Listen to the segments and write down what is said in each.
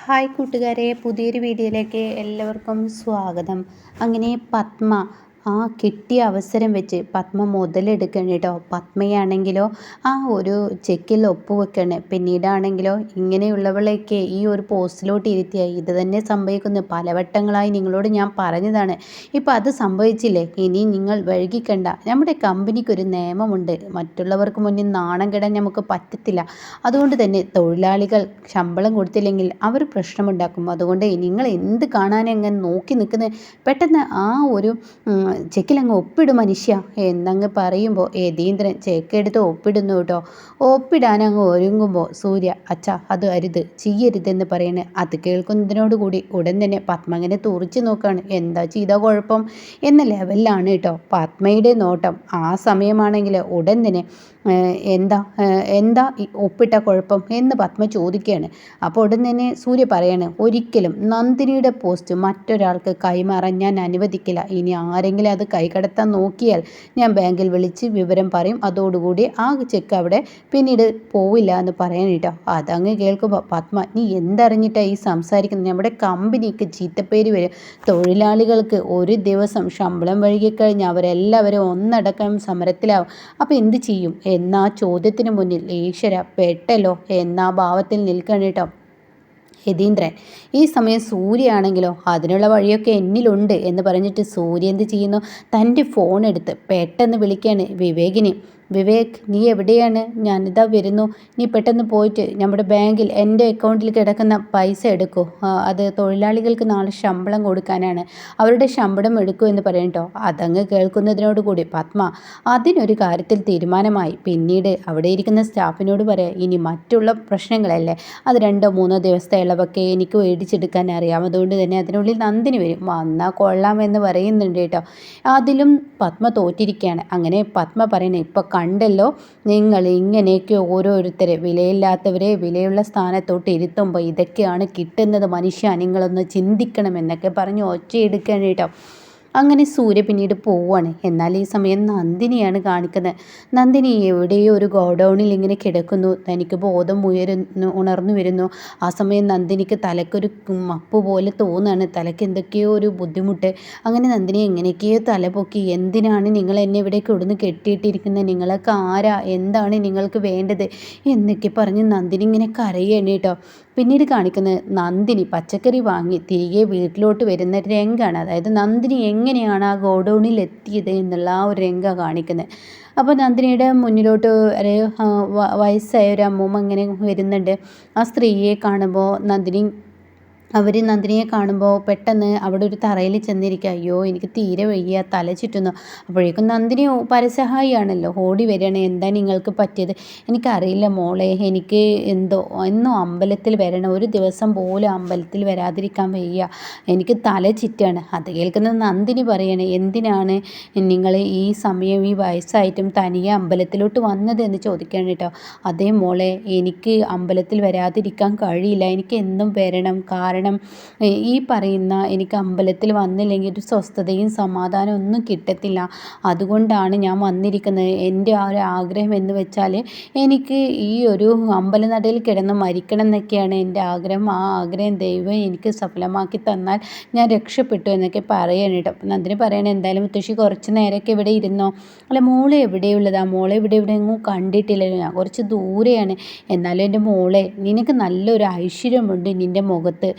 Hi കൂട്ടുകാരെ, പുതിയൊരു വീഡിയോയിലേക്ക് എല്ലാവർക്കും സ്വാഗതം. അങ്ങനെ പത്മ കിട്ടിയ അവസരം വെച്ച് പത്മ മുതലെടുക്കണം കേട്ടോ. പത്മയാണെങ്കിലോ ഒരു ചെക്കിൽ ഒപ്പുവെക്കണേ. പിന്നീടാണെങ്കിലോ ഇങ്ങനെയുള്ളവളെയൊക്കെ ഈ ഒരു പോസ്റ്റിലോട്ട് ഇരുത്തിയ ഇത് തന്നെ സംഭവിക്കുന്നു. പലവട്ടങ്ങളായി നിങ്ങളോട് ഞാൻ പറഞ്ഞതാണ്. ഇപ്പം അത് സംഭവിച്ചില്ലേ, ഇനി നിങ്ങൾ വൈകിക്കണ്ട. നമ്മുടെ കമ്പനിക്കൊരു നിയമമുണ്ട്, മറ്റുള്ളവർക്ക് മുന്നിൽ നാണം കെടാൻ നമുക്ക് പറ്റത്തില്ല. അതുകൊണ്ട് തന്നെ തൊഴിലാളികൾ ശമ്പളം കൊടുത്തില്ലെങ്കിൽ അവർ പ്രശ്നമുണ്ടാക്കും. അതുകൊണ്ട് നിങ്ങൾ എന്ത് കാണാനെങ്ങനെ നോക്കി നിൽക്കുന്നത്, പെട്ടെന്ന് ഒരു ചെക്കിലങ്ങ് ഒപ്പിടും മനുഷ്യ എന്നങ്ങ് പറയുമ്പോൾ യതീന്ദ്രൻ ചെക്കെടുത്ത് ഒപ്പിടുന്നു കേട്ടോ. ഒപ്പിടാനങ്ങ് ഒരുങ്ങുമ്പോൾ സൂര്യ, അച്ഛാ അത് അരുത്, ചെയ്യരുതെന്ന് പറയണേ. അത് കേൾക്കുന്നതിനോടുകൂടി ഉടൻ തന്നെ പത്മ അങ്ങനെ തുറിച്ച് നോക്കുകയാണ്. എന്താ ചെയ്താൽ കുഴപ്പം എന്ന ലെവലിലാണ് കേട്ടോ പത്മയുടെ നോട്ടം. ആ സമയമാണെങ്കിൽ ഉടൻ തന്നെ എന്താ എന്താ ഒപ്പിട്ട കുഴപ്പം എന്ന് പത്മ ചോദിക്കുകയാണ്. അപ്പോൾ ഉടൻ തന്നെ സൂര്യ പറയാണ്, ഒരിക്കലും നന്ദിനിയുടെ പോസ്റ്റ് മറ്റൊരാൾക്ക് കൈമാറാൻ ഞാൻ അനുവദിക്കില്ല. ഇനി ആരെങ്കിലും അത് കൈകടത്താൻ നോക്കിയാൽ ഞാൻ ബാങ്കിൽ വിളിച്ച് വിവരം പറയും. അതോടുകൂടി ആ ചെക്ക് അവിടെ പിന്നീട് പോവില്ല എന്ന് പറയാൻ കേട്ടോ. അതങ്ങ് കേൾക്കുമ്പോൾ പത്മ, നീ എന്തറിഞ്ഞിട്ടാണ് ഈ സംസാരിക്കുന്നത്? നമ്മുടെ കമ്പനിക്ക് ചീത്തപ്പേര് വരും. തൊഴിലാളികൾക്ക് ഒരു ദിവസം ശമ്പളം വൈകിക്കഴിഞ്ഞാൽ അവരെല്ലാവരും ഒന്നടക്കം സമരത്തിലാവും. അപ്പോൾ എന്ത് ചെയ്യും എന്ന ചോദ്യത്തിന് മുന്നിൽ ഈശ്വര പെട്ടല്ലോ എന്ന ഭാവത്തിൽ നിൽക്കണം കേട്ടോ യതീന്ദ്രൻ. ഈ സമയം സൂര്യയാണെങ്കിലോ അതിനുള്ള വഴിയൊക്കെ എന്നിലുണ്ട് എന്ന് പറഞ്ഞിട്ട് സൂര്യ എന്ത് ചെയ്യുന്നു, തൻ്റെ ഫോൺ എടുത്ത് പെട്ടെന്ന് വിളിക്കുകയാണ് വിവേകിനെ. വിവേക്, നീ എവിടെയാണ്? ഞാനിതാ വരുന്നു. നീ പെട്ടെന്ന് പോയിട്ട് നമ്മുടെ ബാങ്കിൽ എൻ്റെ അക്കൗണ്ടിൽ കിടക്കുന്ന പൈസ എടുക്കൂ. അത് തൊഴിലാളികൾക്ക് നാളെ ശമ്പളം കൊടുക്കാനാണ്. അവരുടെ ശമ്പളം എടുക്കൂ എന്ന് പറയും കേട്ടോ. അതങ്ങ് കേൾക്കുന്നതിനോടുകൂടി പത്മ അതിനൊരു കാര്യത്തിൽ തീരുമാനമായി. പിന്നീട് അവിടെ ഇരിക്കുന്ന സ്റ്റാഫിനോട് പറയാം, ഇനി മറ്റുള്ള പ്രശ്നങ്ങളല്ലേ, അത് 2-3 ദിവസത്തെ ഇളവൊക്കെ എനിക്ക് മേടിച്ചെടുക്കാൻ അറിയാം. അതുകൊണ്ട് തന്നെ അതിനുള്ളിൽ നന്ദിനി വരും, വന്നാൽ കൊള്ളാമെന്ന് പറയുന്നുണ്ട് കേട്ടോ. അതിലും പത്മ തോറ്റിരിക്കുകയാണ്. അങ്ങനെ പത്മ പറയണേ, ഇപ്പം കണ്ടല്ലോ, നിങ്ങൾ ഇങ്ങനെയൊക്കെ ഓരോരുത്തരെ വിലയില്ലാത്തവരെ വിലയുള്ള സ്ഥാനത്തോട്ട് ഇരുത്തുമ്പോൾ ഇതൊക്കെയാണ് കിട്ടുന്നത്. മനുഷ്യ നിങ്ങളൊന്ന് ചിന്തിക്കണമെന്നൊക്കെ പറഞ്ഞ് ഒച്ചയെടുക്കുകയാണ് കേട്ടോ. അങ്ങനെ സൂര്യ പിന്നീട് പോവുകയാണ്. എന്നാൽ ഈ സമയം നന്ദിനിയാണ് കാണിക്കുന്നത്. നന്ദിനി എവിടെയോ ഒരു ഗോഡൗണിൽ ഇങ്ങനെ കിടക്കുന്നു. തനിക്ക് ബോധം ഉണർന്നു വരുന്നു. ആ സമയം നന്ദിനിക്ക് തലക്കൊരു മപ്പ് പോലെ തോന്നുകയാണ്. തലയ്ക്ക് എന്തൊക്കെയോ ഒരു ബുദ്ധിമുട്ട്. അങ്ങനെ നന്ദിനി എങ്ങനെയൊക്കെയോ തല പൊക്കി, എന്തിനാണ് നിങ്ങൾ എന്നെ ഇവിടെ കൊടുന്ന് കെട്ടിയിട്ടിരിക്കുന്നത്? നിങ്ങളൊക്കെ ആരാ? എന്താണ് നിങ്ങൾക്ക് വേണ്ടത് എന്നൊക്കെ പറഞ്ഞ് നന്ദിനി ഇങ്ങനെ കരയാണ് കേട്ടോ. പിന്നീട് കാണിക്കുന്നത് നന്ദിനി പച്ചക്കറി വാങ്ങി തിരികെ വീട്ടിലോട്ട് വരുന്ന രംഗാണ്. അതായത് നന്ദിനി എങ്ങനെയാണ് ആ ഗോഡൗണിൽ എത്തിയത് എന്നുള്ള ആ ഒരു രംഗ കാണിക്കുന്നത്. അപ്പോൾ നന്ദിനിയുടെ മുന്നിലോട്ട് ഒരു വയസ്സായ ഒരു അമ്മൂമ്മ ഇങ്ങനെ വരുന്നുണ്ട്. ആ സ്ത്രീയെ കാണുമ്പോൾ നന്ദിനിയെ കാണുമ്പോൾ പെട്ടെന്ന് അവിടെ ഒരു തറയിൽ ചെന്നിരിക്കുക. അയ്യോ എനിക്ക് തീരെ വയ്യ, തല ചുറ്റുന്നു. അപ്പോഴേക്കും നന്ദിനി പരസഹായിയാണല്ലോ, ഓടി വരികയാണ്. എന്താ നിങ്ങൾക്ക് പറ്റിയത്? എനിക്കറിയില്ല മോളെ, എനിക്ക് എന്നും അമ്പലത്തിൽ വരണം, ഒരു ദിവസം പോലും അമ്പലത്തിൽ വരാതിരിക്കാൻ വയ്യ, എനിക്ക് തല ചുറ്റാണ്. അത് കേൾക്കുന്ന നന്ദിനി പറയണേ, എന്തിനാണ് നിങ്ങൾ ഈ സമയം ഈ വയസ്സായിട്ടും തനിയെ അമ്പലത്തിലോട്ട് വന്നത് എന്ന് ചോദിക്കുകയാണ് കേട്ടോ. അതേ മോളെ, എനിക്ക് അമ്പലത്തിൽ വരാതിരിക്കാൻ കഴിയില്ല, എനിക്ക് എന്നും വരണം. കാരണം ഈ പറയുന്ന എനിക്ക് അമ്പലത്തിൽ വന്നില്ലെങ്കിൽ ഒരു സ്വസ്ഥതയും സമാധാനവും ഒന്നും കിട്ടത്തില്ല. അതുകൊണ്ടാണ് ഞാൻ വന്നിരിക്കുന്നത്. എൻ്റെ ആ ഒരു ആഗ്രഹം എന്ന് വെച്ചാൽ എനിക്ക് ഈ ഒരു അമ്പലനടയിൽ കിടന്ന് മരിക്കണം എന്നൊക്കെയാണ് എൻ്റെ ആഗ്രഹം. ആ ആഗ്രഹം ദൈവം എനിക്ക് സഫലമാക്കി തന്നാൽ ഞാൻ രക്ഷപ്പെട്ടു എന്നൊക്കെ പറയണം കേട്ടോ. അപ്പം നന്ദിനി പറയണേ, എന്തായാലും മുത്തശ്ശി കുറച്ച് നേരമൊക്കെ ഇവിടെ ഇരുന്നോ. അല്ല മോളെ എവിടെയുള്ളതാ? മോളെ ഇവിടെ എങ്ങും കണ്ടിട്ടില്ലല്ലോ, ഞാൻ കുറച്ച് ദൂരെയാണ്. എന്നാലും എൻ്റെ മോളെ, നിനക്ക് നല്ലൊരു ഐശ്വര്യമുണ്ട് നിൻ്റെ മുഖത്ത്.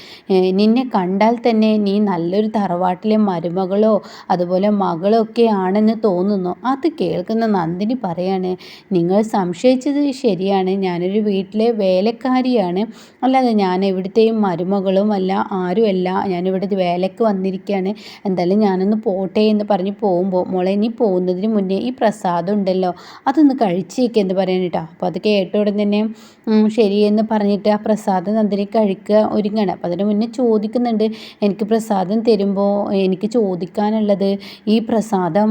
നിന്നെ കണ്ടാൽ തന്നെ നീ നല്ലൊരു തറവാട്ടിലെ മരുമകളോ അതുപോലെ മകളോ ഒക്കെ ആണെന്ന് തോന്നുന്നു. അത് കേൾക്കുന്ന നന്ദിനി പറയാണ്, നിങ്ങൾ സംശയിച്ചത് ശരിയാണ്, ഞാനൊരു വീട്ടിലെ വേലക്കാരിയാണ്, അല്ലാതെ ഞാൻ എവിടുത്തെയും മരുമകളും അല്ല, ആരുമല്ല. ഞാനിവിടെ വേലയ്ക്ക് വന്നിരിക്കുകയാണ്. എന്തായാലും ഞാനൊന്ന് പോട്ടെ എന്ന് പറഞ്ഞ് പോകുമ്പോൾ, മോളെ നീ പോകുന്നതിന് മുന്നേ ഈ പ്രസാദം ഉണ്ടല്ലോ, അതൊന്ന് കഴിച്ചേക്ക് എന്ന് പറയാനിട്ടോ. അപ്പോൾ അത് കേട്ട ഉടൻ തന്നെ ശരിയെന്ന് പറഞ്ഞിട്ട് ആ പ്രസാദം നന്ദിനി കഴിക്കുക ഒരുങ്ങണം. അപ്പോൾ അതിന് മുന്നേ ചോദിക്കുന്നുണ്ട്, എനിക്ക് പ്രസാദം തരുമ്പോൾ എനിക്ക് ചോദിക്കാനുള്ളത്, ഈ പ്രസാദം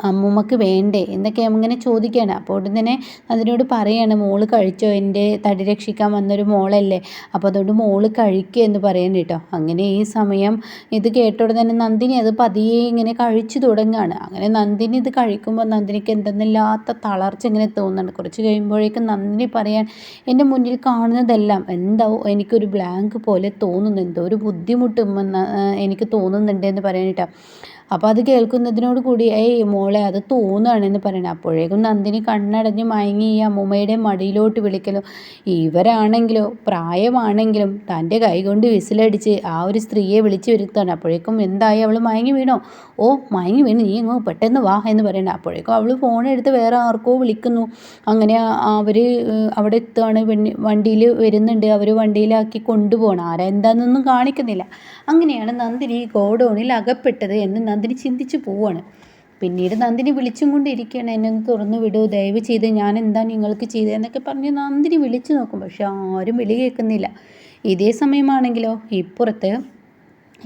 അമ്മൂമ്മക്ക് വേണ്ടേ എന്നൊക്കെ അങ്ങനെ ചോദിക്കുകയാണ്. അപ്പോൾ ഉടൻ തന്നെ അതിനോട് പറയാണ്, മോള് കഴിച്ചോ, എൻ്റെ തടി രക്ഷിക്കാൻ വന്നൊരു മോളല്ലേ, അപ്പോൾ അതുകൊണ്ട് മോള് കഴിക്കുക എന്ന് പറയുന്നത് കേട്ടോ. അങ്ങനെ ഈ സമയം ഇത് കേട്ട ഉടൻ തന്നെ നന്ദിനി അത് പതിയെ ഇങ്ങനെ കഴിച്ചു തുടങ്ങുകയാണ്. അങ്ങനെ നന്ദിനി ഇത് കഴിക്കുമ്പോൾ നന്ദിനിക്ക് എന്തെന്നില്ലാത്ത തളർച്ച ഇങ്ങനെ തോന്നുന്നുണ്ട്. കുറച്ച് കഴിയുമ്പോഴേക്കും നന്ദിനി പറയാൻ, എൻ്റെ മുന്നിൽ കാണുന്നതെല്ലാം എന്തോ എനിക്കൊരു ബ്ലാങ്ക് പോലെ തോന്നുന്നു, എന്തോ ഒരു ബുദ്ധിമുട്ടും എനിക്ക് തോന്നുന്നുണ്ട് എന്ന് പറയാനിട്ടാ. അപ്പോൾ അത് കേൾക്കുന്നതിനോട് കൂടി ഏയ് മോളെ അത് തോന്നുകയാണെന്ന് പറയണം. അപ്പോഴേക്കും നന്ദിനി കണ്ണടഞ്ഞ് മയങ്ങി ഈ അമ്മൂമ്മയുടെ മടിയിലോട്ട് വിളിക്കലോ. ഇവരാണെങ്കിലോ പ്രായമാണെങ്കിലും തൻ്റെ കൈകൊണ്ട് വിസിലടിച്ച് ആ ഒരു സ്ത്രീയെ വിളിച്ചു വരുത്താണ്. അപ്പോഴേക്കും എന്തായി, അവൾ മയങ്ങി വീണോ? ഓ മയങ്ങി വീണ്, നീ അങ്ങ് പെട്ടെന്ന് വാ എന്ന് പറയണം. അപ്പോഴേക്കും അവൾ ഫോണെടുത്ത് വേറെ ആർക്കോ വിളിക്കുന്നു. അങ്ങനെ അവർ അവിടെ എത്തുകയാണ്, വണ്ടിയിൽ വരുന്നുണ്ട്, അവർ വണ്ടിയിലാക്കി കൊണ്ടുപോകണം. ആരാ എന്താണെന്നൊന്നും കാണിക്കുന്നില്ല. അങ്ങനെയാണ് നന്ദിനി ഗോഡൗണിൽ അകപ്പെട്ടത് എന്ന് നന്ദിനി ചിന്തിച്ചു പോവാണ്. പിന്നീട് നന്ദിനി വിളിച്ചും കൊണ്ടിരിക്കുകയാണ്, എന്നെ ഒന്ന് തുറന്നു വിടൂ ദയവ് ചെയ്ത്, ഞാൻ എന്താ നിങ്ങൾക്ക് ചെയ്തതെന്നൊക്കെ പറഞ്ഞ് നന്ദിനി വിളിച്ചു നോക്കും. പക്ഷെ ആരും വിളി കേൾക്കുന്നില്ല. ഇതേ സമയമാണെങ്കിലോ ഇപ്പുറത്ത്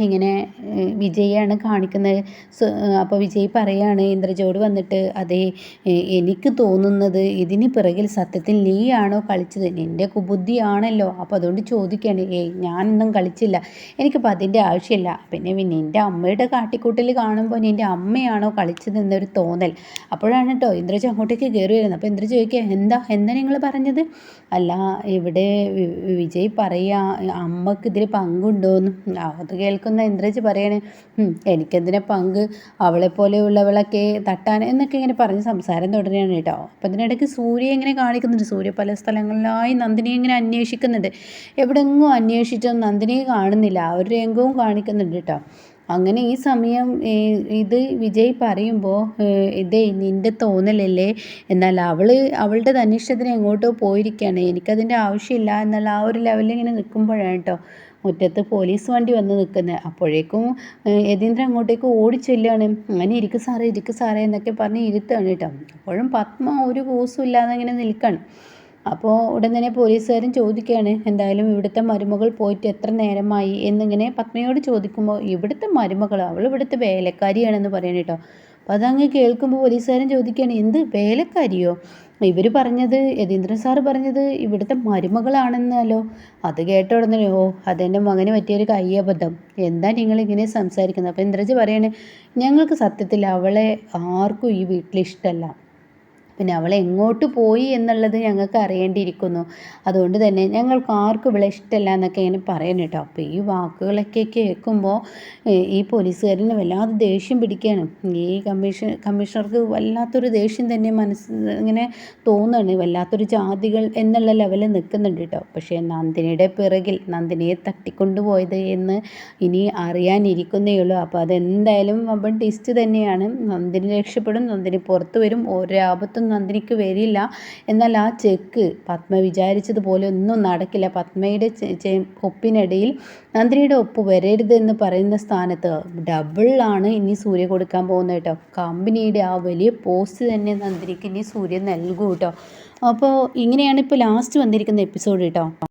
ഇങ്ങനെ വിജയാണ് കാണിക്കുന്നത്. അപ്പോൾ വിജയ് പറയാണ് ഇന്ദ്രജയോട് വന്നിട്ട്, അതെ എനിക്ക് തോന്നുന്നത് ഇതിന് പിറകിൽ സത്യത്തിൽ നീയാണോ കളിച്ചത്, നിൻ്റെ കുബുദ്ധിയാണല്ലോ. അപ്പോൾ അതുകൊണ്ട് ചോദിക്കുകയാണ്, ഏയ് ഞാനൊന്നും കളിച്ചില്ല, എനിക്കിപ്പോൾ അതിൻ്റെ ആവശ്യമില്ല. പിന്നെ നിൻ്റെ അമ്മയുടെ കാട്ടിക്കൂട്ടൽ കാണുമ്പോൾ നിൻ്റെ അമ്മയാണോ കളിച്ചത് എന്നൊരു തോന്നൽ. അപ്പോഴാണ് കേട്ടോ ഇന്ദ്രജ അങ്ങോട്ടേക്ക് കയറി വരുന്നത്. അപ്പോൾ ഇന്ദ്രജ ചോദിക്കുക, എന്താ നിങ്ങൾ പറഞ്ഞത്? അല്ല ഇവിടെ വിജയ് പറയുക അമ്മക്ക് ഇതിൽ പങ്കുണ്ടോയെന്ന്. അത് കേൾക്കുന്ന ഇന്ദ്രജ് പറയണേ, എനിക്കെന്തിനാ പങ്ക്, അവളെപ്പോലെയുള്ളവളൊക്കെ തട്ടാൻ എന്നൊക്കെ ഇങ്ങനെ പറഞ്ഞ് സംസാരം തുടരുകയാണ് കേട്ടോ. അപ്പം അതിനിടയ്ക്ക് സൂര്യ ഇങ്ങനെ കാണിക്കുന്നുണ്ട്. സൂര്യ പല സ്ഥലങ്ങളിലായി നന്ദിനിയെ ഇങ്ങനെ അന്വേഷിക്കുന്നുണ്ട്. എവിടെയെങ്ങും അന്വേഷിച്ചൊന്നും നന്ദിനിയെ കാണുന്നില്ല. ആ ഒരു രംഗവും കാണിക്കുന്നുണ്ട് കേട്ടോ. അങ്ങനെ ഈ സമയം ഇത് വിജയ് പറയുമ്പോൾ, ഇതേ നിൻ്റെ തോന്നലല്ലേ, എന്നാൽ അവളുടെ തന്നിഷ്ടത്തിന് എങ്ങോട്ടോ പോയിരിക്കുകയാണ്, എനിക്കതിൻ്റെ ആവശ്യമില്ല എന്നുള്ള ആ ഒരു ലെവലിൽ ഇങ്ങനെ നിൽക്കുമ്പോഴാണ് കേട്ടോ മുറ്റത്ത് പോലീസ് വണ്ടി വന്ന് നിൽക്കുന്നത്. അപ്പോഴേക്കും യതീന്ദ്രൻ അങ്ങോട്ടേക്ക് ഓടിച്ചെല്ലുകയാണ്. അങ്ങനെ ഇരിക്ക് സാറേ എന്നൊക്കെ പറഞ്ഞ് ഇരുത്തുകയാണ് കേട്ടോ. അപ്പോഴും പത്മ ഒരു കൂസും ഇല്ലാതെ ഇങ്ങനെ നിൽക്കുകയാണ്. അപ്പോൾ ഉടൻ തന്നെ പോലീസുകാരൻ ചോദിക്കുകയാണ്, എന്തായാലും ഇവിടുത്തെ മരുമകൾ പോയിട്ട് എത്ര നേരമായി എന്നിങ്ങനെ പത്മയോട് ചോദിക്കുമ്പോൾ, ഇവിടുത്തെ മരുമകൾ, അവൾ ഇവിടുത്തെ വേലക്കാരിയാണെന്ന് പറയുന്നത് കേട്ടോ. അപ്പോൾ അതങ്ങ് കേൾക്കുമ്പോൾ പോലീസുകാരൻ ചോദിക്കുകയാണ്, എന്ത് വേലക്കാരിയോ? ഇവർ പറഞ്ഞത്, യതീന്ദ്രൻ സാറ് പറഞ്ഞത് ഇവിടുത്തെ മരുമകളാണെന്നല്ലോ. അത് കേട്ട ഉടനെ, ഓ അതെൻ്റെ മകന് പറ്റിയൊരു കയ്യബദ്ധം, എന്താ നിങ്ങളിങ്ങനെ സംസാരിക്കുന്നത്? അപ്പോൾ ഇന്ദ്രജ് പറയാണ്, ഞങ്ങൾക്ക് സത്യത്തിൽ അവളെ ആർക്കും ഈ വീട്ടിൽ ഇഷ്ടമല്ല, പിന്നെ അവൾ എങ്ങോട്ട് പോയി എന്നുള്ളത് ഞങ്ങൾക്ക് അറിയേണ്ടിയിരിക്കുന്നു, അതുകൊണ്ട് തന്നെ ഞങ്ങൾക്ക് ആർക്കും ഇവളെ ഇഷ്ടമല്ല എന്നൊക്കെ ഇങ്ങനെ പറയുന്നു കേട്ടോ. അപ്പോൾ ഈ വാക്കുകളൊക്കെ കേൾക്കുമ്പോൾ ഈ പോലീസുകാരന് വല്ലാതെ ദേഷ്യം പിടിക്കുകയാണ്. ഈ കമ്മീഷണർക്ക് വല്ലാത്തൊരു ദേഷ്യം തന്നെ ഇങ്ങനെ തോന്നുകയാണ്, വല്ലാത്തൊരു ജാതികൾ എന്നുള്ള ലെവലിൽ നിൽക്കുന്നുണ്ട് കേട്ടോ. പക്ഷേ നന്ദിനിയുടെ പിറകിൽ നന്ദിനിയെ തട്ടിക്കൊണ്ടുപോയത് എന്ന് ഇനി അറിയാനിരിക്കുന്നേ ഉള്ളൂ. അപ്പോൾ അതെന്തായാലും വമ്പൻ ട്വിസ്റ്റ് തന്നെയാണ്. നന്ദിനി രക്ഷപ്പെടും, നന്ദിനി പുറത്തു വരും, ഒരാപത്തും നന്ദിനിക്ക് വരില്ല. എന്നാൽ ആ ചെക്ക് പത്മ വിചാരിച്ചതുപോലെ ഒന്നും നടക്കില്ല. പത്മയുടെ ഒപ്പിനിടയിൽ നന്ദിനിയുടെ ഒപ്പ് വരരുത് എന്ന് പറയുന്ന സ്ഥാനത്ത് ഡബിളാണ് ഇനി സൂര്യ കൊടുക്കാൻ പോകുന്നത് കേട്ടോ. കമ്പനിയുടെ ആ വലിയ പോസ്റ്റ് തന്നെ നന്ദിനിക്ക് ഇനി സൂര്യ നൽകും കേട്ടോ. അപ്പോൾ ഇങ്ങനെയാണ് ഇപ്പോൾ ലാസ്റ്റ് വന്നിരിക്കുന്ന എപ്പിസോഡ് കേട്ടോ.